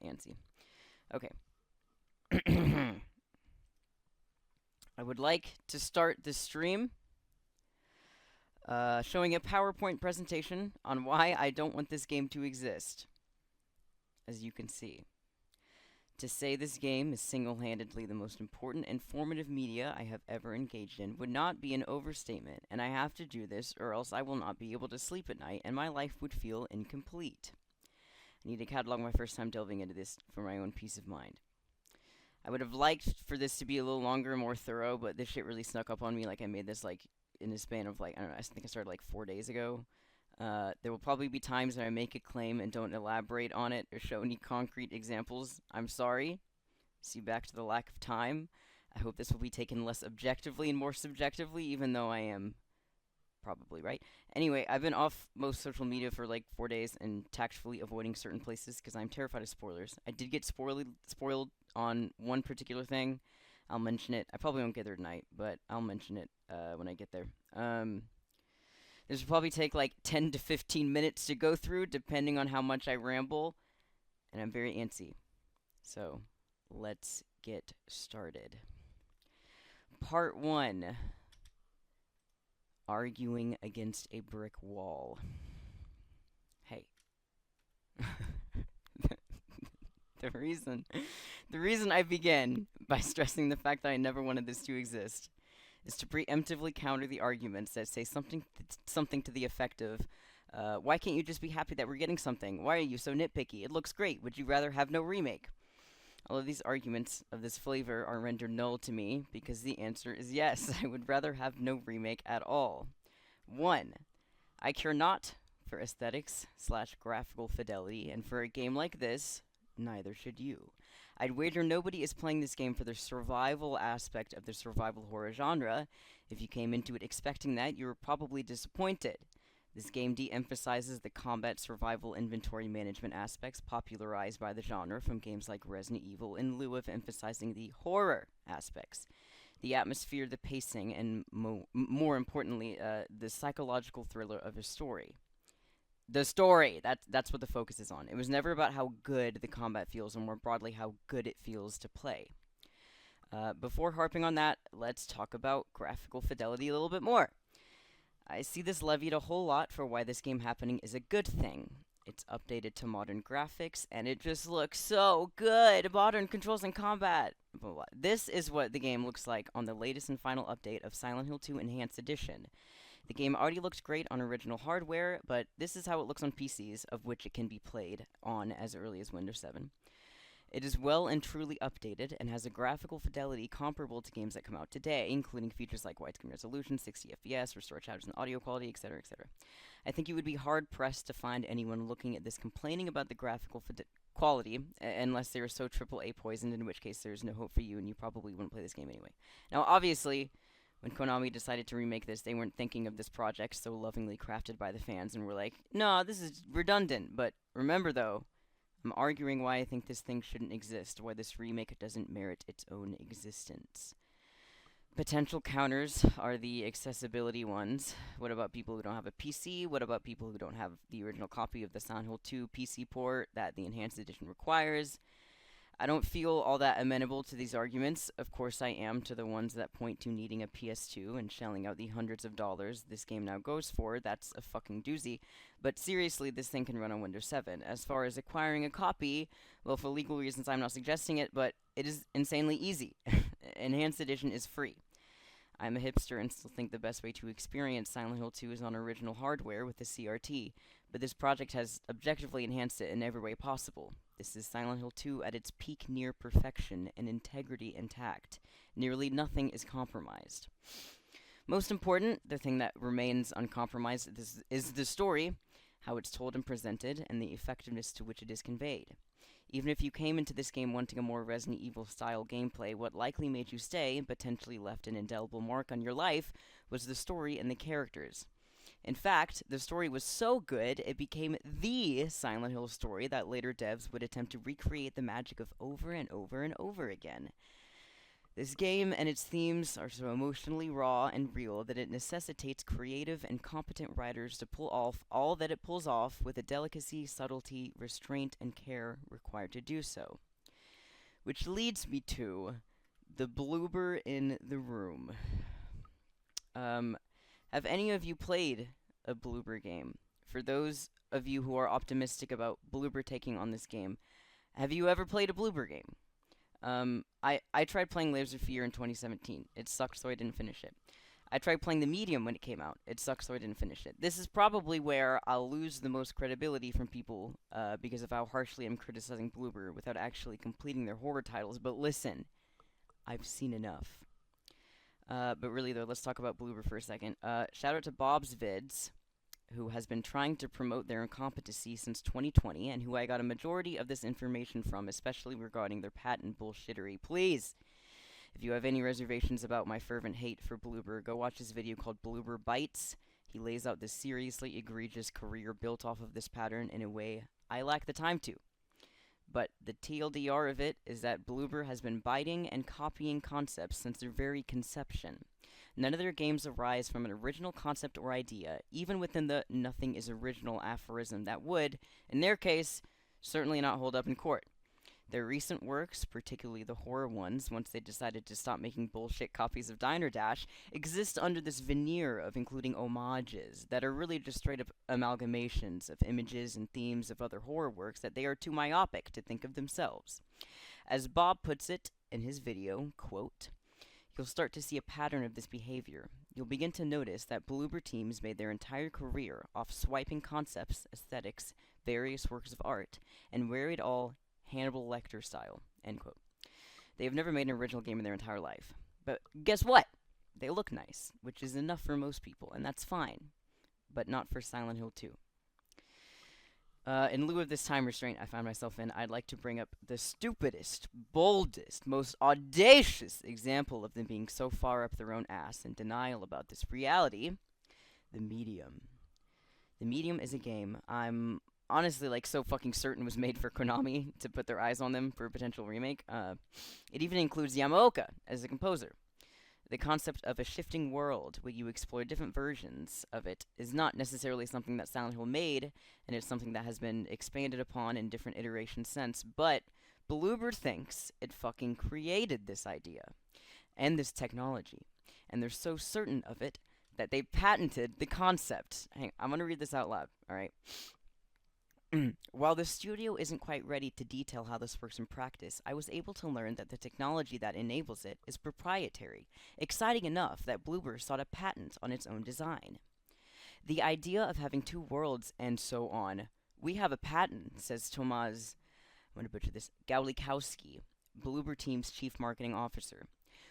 I'm antsy. Okay. I would like to start this stream showing a PowerPoint presentation on why I don't want this game to exist. As you can see. To say this game is single-handedly the most important and formative media I have ever engaged in would not be an overstatement, and I have to do this or else I will not be able to sleep at night and my life would feel incomplete. I need to catalog my first time delving into this for my own peace of mind. I would have liked for this to be a little longer and more thorough, but this shit really snuck up on me. Like, I made this, like, in the span of, like, I don't know, I think I started, like, 4 days ago. There will probably be times that I make a claim and don't elaborate on it or show any concrete examples. I'm sorry. See, back to the lack of time. I hope this will be taken less objectively and more subjectively, even though I am probably right. Anyway, I've been off most social media for like 4 days and tactfully avoiding certain places because I'm terrified of spoilers. I did get spoiled on one particular thing. I'll mention it. I probably won't get there tonight, but I'll mention it when I get there. This will probably take like 10 to 15 minutes to go through, depending on how much I ramble, and I'm very antsy. So, let's get started. Part 1. Arguing against a brick wall. Hey. the reason I begin by stressing the fact that I never wanted this to exist is to preemptively counter the arguments that say something to the effect of, why can't you just be happy that we're getting something? Why are you so nitpicky? It looks great. Would you rather have no remake? All of these arguments of this flavor are rendered null to me because the answer is yes. I would rather have no remake at all. 1. I care not for aesthetics/graphical fidelity, and for a game like this, neither should you. I'd wager nobody is playing this game for the survival aspect of the survival horror genre. If you came into it expecting that, you were probably disappointed. This game de-emphasizes the combat survival inventory management aspects popularized by the genre from games like Resident Evil in lieu of emphasizing the horror aspects. The atmosphere, the pacing, and more importantly, the psychological thriller of a story. The story, that's what the focus is on. It was never about how good the combat feels, or more broadly, how good it feels to play. Before harping on that, let's talk about graphical fidelity a little bit more. I see this levied a whole lot for why this game happening is a good thing. It's updated to modern graphics, and it just looks so good! Modern controls and combat! Blah, blah. This is what the game looks like on the latest and final update of Silent Hill 2 Enhanced Edition. The game already looks great on original hardware, but this is how it looks on PCs, of which it can be played on as early as Windows 7. It is well and truly updated, and has a graphical fidelity comparable to games that come out today, including features like widescreen resolution, 60 FPS, restore charges and audio quality, etc., etc. I think you would be hard-pressed to find anyone looking at this complaining about the graphical quality, unless they are so AAA poisoned, in which case there's no hope for you, and you probably wouldn't play this game anyway. Now, obviously, when Konami decided to remake this, they weren't thinking of this project so lovingly crafted by the fans, and were like, no, this is redundant. But remember, though, I'm arguing why I think this thing shouldn't exist, why this remake doesn't merit its own existence. Potential counters are the accessibility ones. What about people who don't have a PC? What about people who don't have the original copy of the Silent Hill 2 PC port that the Enhanced Edition requires? I don't feel all that amenable to these arguments. Of course I am to the ones that point to needing a PS2 and shelling out the hundreds of dollars this game now goes for. That's a fucking doozy. But seriously, this thing can run on Windows 7. As far as acquiring a copy, well, for legal reasons I'm not suggesting it, but it is insanely easy. Enhanced Edition is free. I'm a hipster and still think the best way to experience Silent Hill 2 is on original hardware with the CRT, but this project has objectively enhanced it in every way possible. This is Silent Hill 2 at its peak near perfection and integrity intact. Nearly nothing is compromised. Most important, the thing that remains uncompromised is the story, how it's told and presented, and the effectiveness to which it is conveyed. Even if you came into this game wanting a more Resident Evil-style gameplay, what likely made you stay, and potentially left an indelible mark on your life, was the story and the characters. In fact, the story was so good, it became the Silent Hill story that later devs would attempt to recreate the magic of over and over and over again. This game and its themes are so emotionally raw and real that it necessitates creative and competent writers to pull off all that it pulls off with a delicacy, subtlety, restraint, and care required to do so. Which leads me to the bloober in the room. Have any of you played a bloober game? For those of you who are optimistic about bloober taking on this game, have you ever played a bloober game? I tried playing Layers of Fear in 2017. It sucked, so I didn't finish it. I tried playing the Medium when it came out. It sucked, so I didn't finish it. This is probably where I'll lose the most credibility from people, because of how harshly I'm criticizing bloober without actually completing their horror titles. But listen, I've seen enough. But really, though, let's talk about bloober for a second. Shout out to Bob's Vids, who has been trying to promote their incompetency since 2020, and who I got a majority of this information from, especially regarding their patent bullshittery. Please, if you have any reservations about my fervent hate for bloober, go watch his video called Bloober Bites. He lays out this seriously egregious career built off of this pattern in a way I lack the time to. But the TLDR of it is that bloober has been biting and copying concepts since their very conception. None of their games arise from an original concept or idea, even within the nothing is original aphorism that would, in their case, certainly not hold up in court. Their recent works, particularly the horror ones, once they decided to stop making bullshit copies of Diner Dash, exist under this veneer of including homages that are really just straight-up amalgamations of images and themes of other horror works that they are too myopic to think of themselves. As Bob puts it in his video, quote, "You'll start to see a pattern of this behavior. You'll begin to notice that bloober teams made their entire career off swiping concepts, aesthetics, various works of art, and wear it all Hannibal Lecter style," end quote. They have never made an original game in their entire life. But guess what? They look nice, which is enough for most people, and that's fine. But not for Silent Hill 2. In lieu of this time restraint I find myself in, I'd like to bring up the stupidest, boldest, most audacious example of them being so far up their own ass in denial about this reality, The Medium. The Medium is a game I'm honestly, so fucking certain was made for Konami to put their eyes on them for a potential remake. It even includes Yamaoka as a composer. The concept of a shifting world where you explore different versions of it is not necessarily something that Silent Hill made, and it's something that has been expanded upon in different iterations since, but bloober thinks it fucking created this idea and this technology, and they're so certain of it that they patented the concept. I'm gonna read this out loud, alright? While the studio isn't quite ready to detail how this works in practice, I was able to learn that the technology that enables it is proprietary, exciting enough that bloober sought a patent on its own design. The idea of having two worlds and so on. We have a patent, says Tomasz, I'm going to butcher this, Gawlikowski, bloober team's chief marketing officer.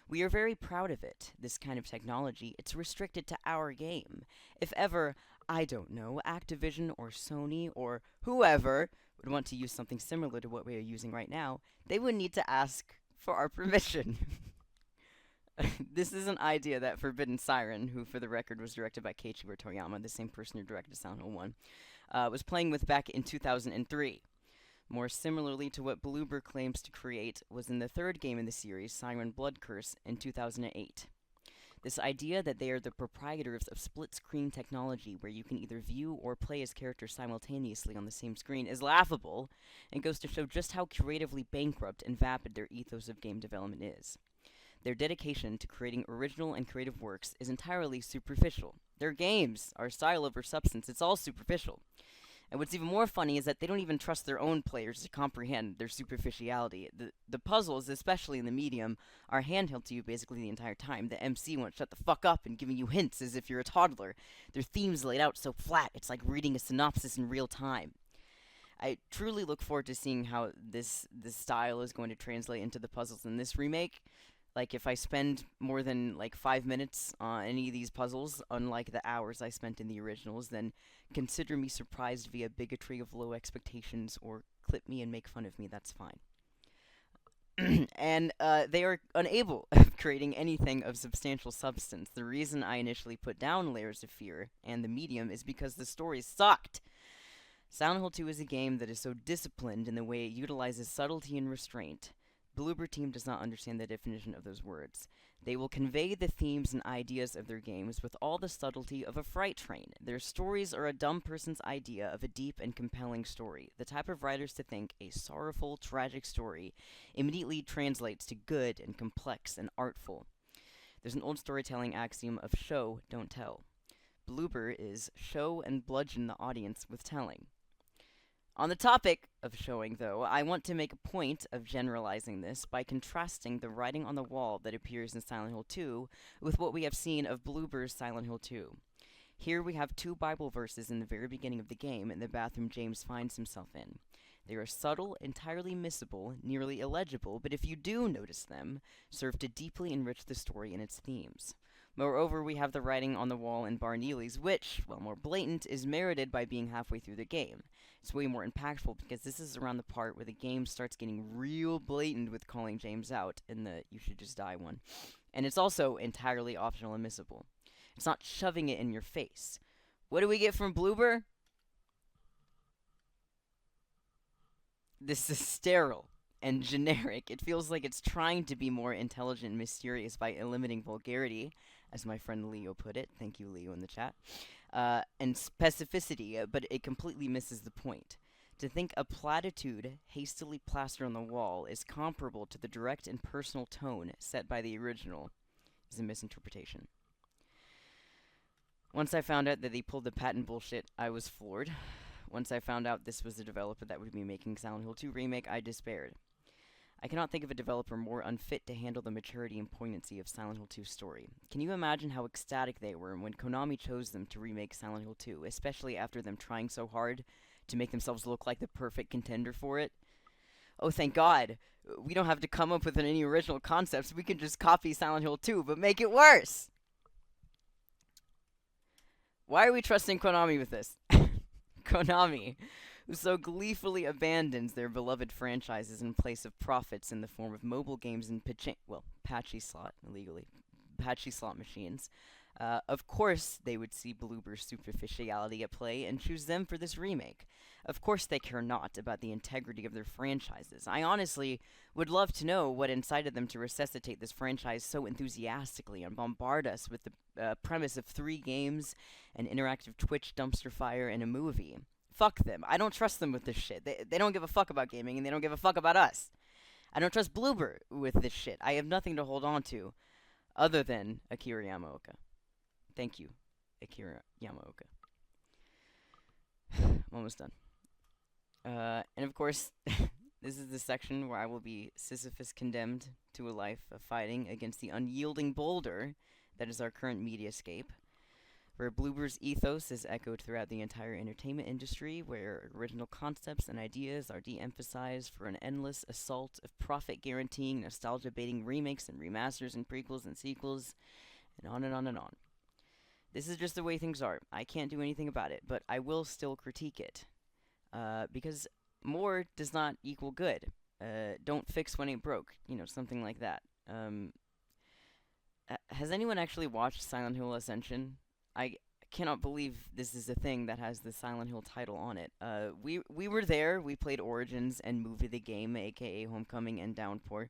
We are very proud of it, this kind of technology. It's restricted to our game. If ever, I don't know, Activision or Sony or whoever would want to use something similar to what we are using right now, they would need to ask for our permission. This is an idea that Forbidden Siren, who for the record was directed by Keiichi Toriyama, the same person who directed Silent Hill 1, was playing with back in 2003. More similarly to what bloober claims to create was in the third game in the series, Siren Blood Curse, in 2008. This idea that they are the proprietors of split-screen technology where you can either view or play as characters simultaneously on the same screen is laughable, and goes to show just how creatively bankrupt and vapid their ethos of game development is. Their dedication to creating original and creative works is entirely superficial. Their games are style over substance, it's all superficial. And what's even more funny is that they don't even trust their own players to comprehend their superficiality. The puzzles, especially in the Medium, are handheld to you basically the entire time. The MC won't shut the fuck up and giving you hints as if you're a toddler. Their themes laid out so flat, it's like reading a synopsis in real time. I truly look forward to seeing how this style is going to translate into the puzzles in this remake. If I spend more than, 5 minutes on any of these puzzles, unlike the hours I spent in the originals, then consider me surprised via bigotry of low expectations, or clip me and make fun of me, that's fine. And they are unable of creating anything of substantial substance. The reason I initially put down Layers of Fear and the Medium is because the story sucked. Silent Hill 2 is a game that is so disciplined in the way it utilizes subtlety and restraint, Bloober Team does not understand the definition of those words. They will convey the themes and ideas of their games with all the subtlety of a freight train. Their stories are a dumb person's idea of a deep and compelling story, the type of writers to think a sorrowful, tragic story immediately translates to good and complex and artful. There's an old storytelling axiom of show, don't tell. Bloober is show and bludgeon the audience with telling. On the topic of showing, though, I want to make a point of generalizing this by contrasting the writing on the wall that appears in Silent Hill 2 with what we have seen of Bloober's Silent Hill 2. Here we have 2 Bible verses in the very beginning of the game in the bathroom James finds himself in. They are subtle, entirely missable, nearly illegible, but if you do notice them, serve to deeply enrich the story and its themes. Moreover, we have the writing on the wall in Barneely's, which, while more blatant, is merited by being halfway through the game. It's way more impactful because this is around the part where the game starts getting real blatant with calling James out in the "you should just die" one. And it's also entirely optional and missable. It's not shoving it in your face. What do we get from Bloober? This is sterile and generic. It feels like it's trying to be more intelligent and mysterious by eliminating vulgarity, as my friend Leo put it. Thank you, Leo, in the chat. And specificity, but it completely misses the point. To think a platitude hastily plastered on the wall is comparable to the direct and personal tone set by the original is a misinterpretation. Once I found out that they pulled the patent bullshit, I was floored. Once I found out this was the developer that would be making Silent Hill 2 Remake, I despaired. I cannot think of a developer more unfit to handle the maturity and poignancy of Silent Hill 2's story. Can you imagine how ecstatic they were when Konami chose them to remake Silent Hill 2, especially after them trying so hard to make themselves look like the perfect contender for it? Oh, thank God. We don't have to come up with any original concepts. We can just copy Silent Hill 2, but make it worse! Why are we trusting Konami with this? Konami, who so gleefully abandons their beloved franchises in place of profits in the form of mobile games and patchy slot machines. Of course they would see Bloober's superficiality at play and choose them for this remake. Of course they care not about the integrity of their franchises. I honestly would love to know what incited them to resuscitate this franchise so enthusiastically and bombard us with the premise of 3 games, an interactive Twitch dumpster fire, and a movie. Fuck them. I don't trust them with this shit. They don't give a fuck about gaming, and they don't give a fuck about us. I don't trust Bloober with this shit. I have nothing to hold on to other than Akira Yamaoka. Thank you, Akira Yamaoka. I'm almost done. And of course, this is the section where I will be Sisyphus condemned to a life of fighting against the unyielding boulder that is our current mediascape, where Bloober's ethos is echoed throughout the entire entertainment industry, where original concepts and ideas are de-emphasized for an endless assault of profit-guaranteeing, nostalgia-baiting remakes and remasters and prequels and sequels, and on and on and on. This is just the way things are. I can't do anything about it, but I will still critique it. Because more does not equal good. Don't fix what ain't broke. You know, something like that. Has anyone actually watched Silent Hill Ascension? I cannot believe this is a thing that has the Silent Hill title on it. We were there. We played Origins and moved the game, aka Homecoming and Downpour.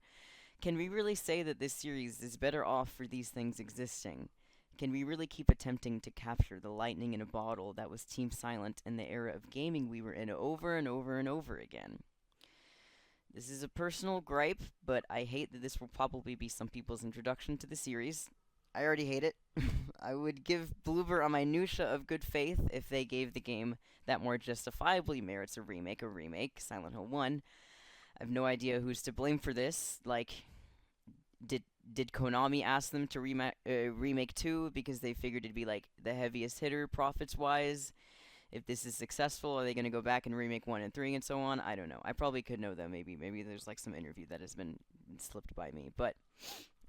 Can we really say that this series is better off for these things existing? Can we really keep attempting to capture the lightning in a bottle that was Team Silent in the era of gaming we were in over and over and over again? This is a personal gripe, but I hate that this will probably be some people's introduction to the series. I already hate it. I would give Bloober a minutia of good faith if they gave the game that more justifiably merits a remake, Silent Hill 1. I have no idea who's to blame for this. Like, did Konami ask them to remake 2 because they figured it'd be, like, the heaviest hitter profits-wise? If this is successful, are they going to go back and remake 1 and 3 and so on? I don't know. I probably could know them. Maybe there's, like, some interview that has been slipped by me. But,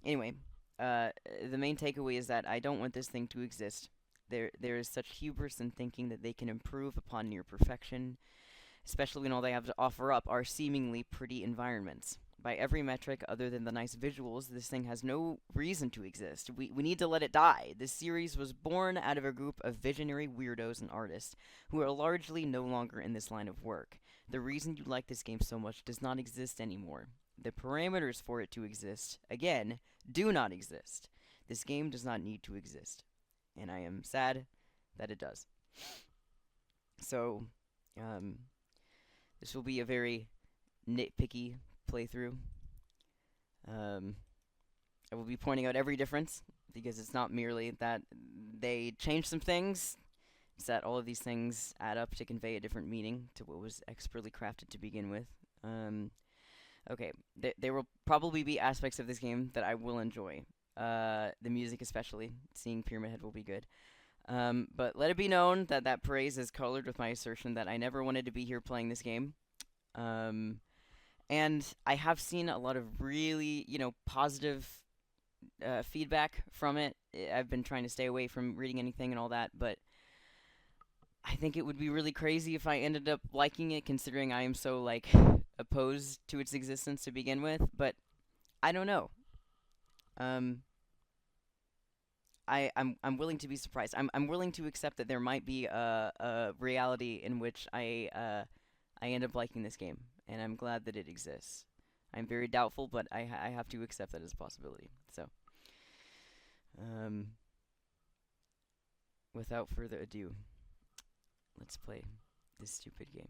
anyway, the main takeaway is that I don't want this thing to exist. There is such hubris in thinking that they can improve upon near perfection, especially when all they have to offer up are seemingly pretty environments. By every metric other than the nice visuals, this thing has no reason to exist. We need to let it die. This series was born out of a group of visionary weirdos and artists who are largely no longer in this line of work. The reason you like this game so much does not exist anymore. the parameters for it to exist, again, do not exist. This game does not need to exist, and I am sad that it does. So, this will be a very nitpicky playthrough. I will be pointing out every difference, because it's not merely that they changed some things, it's that all of these things add up to convey a different meaning to what was expertly crafted to begin with. Okay, there will probably be aspects of this game that I will enjoy. The music especially, seeing Pyramid Head will be good. But let it be known that that praise is colored with my assertion that I never wanted to be here playing this game. And I have seen a lot of really, positive feedback from it. I've been trying to stay away from reading anything and all that, but I think it would be really crazy if I ended up liking it, considering I am so, opposed to its existence to begin with, but I don't know. I'm willing to be surprised. I'm willing to accept that there might be a reality in which I end up liking this game, and I'm glad that it exists. I'm very doubtful, but I have to accept that as a possibility. So, without further ado, let's play this stupid game.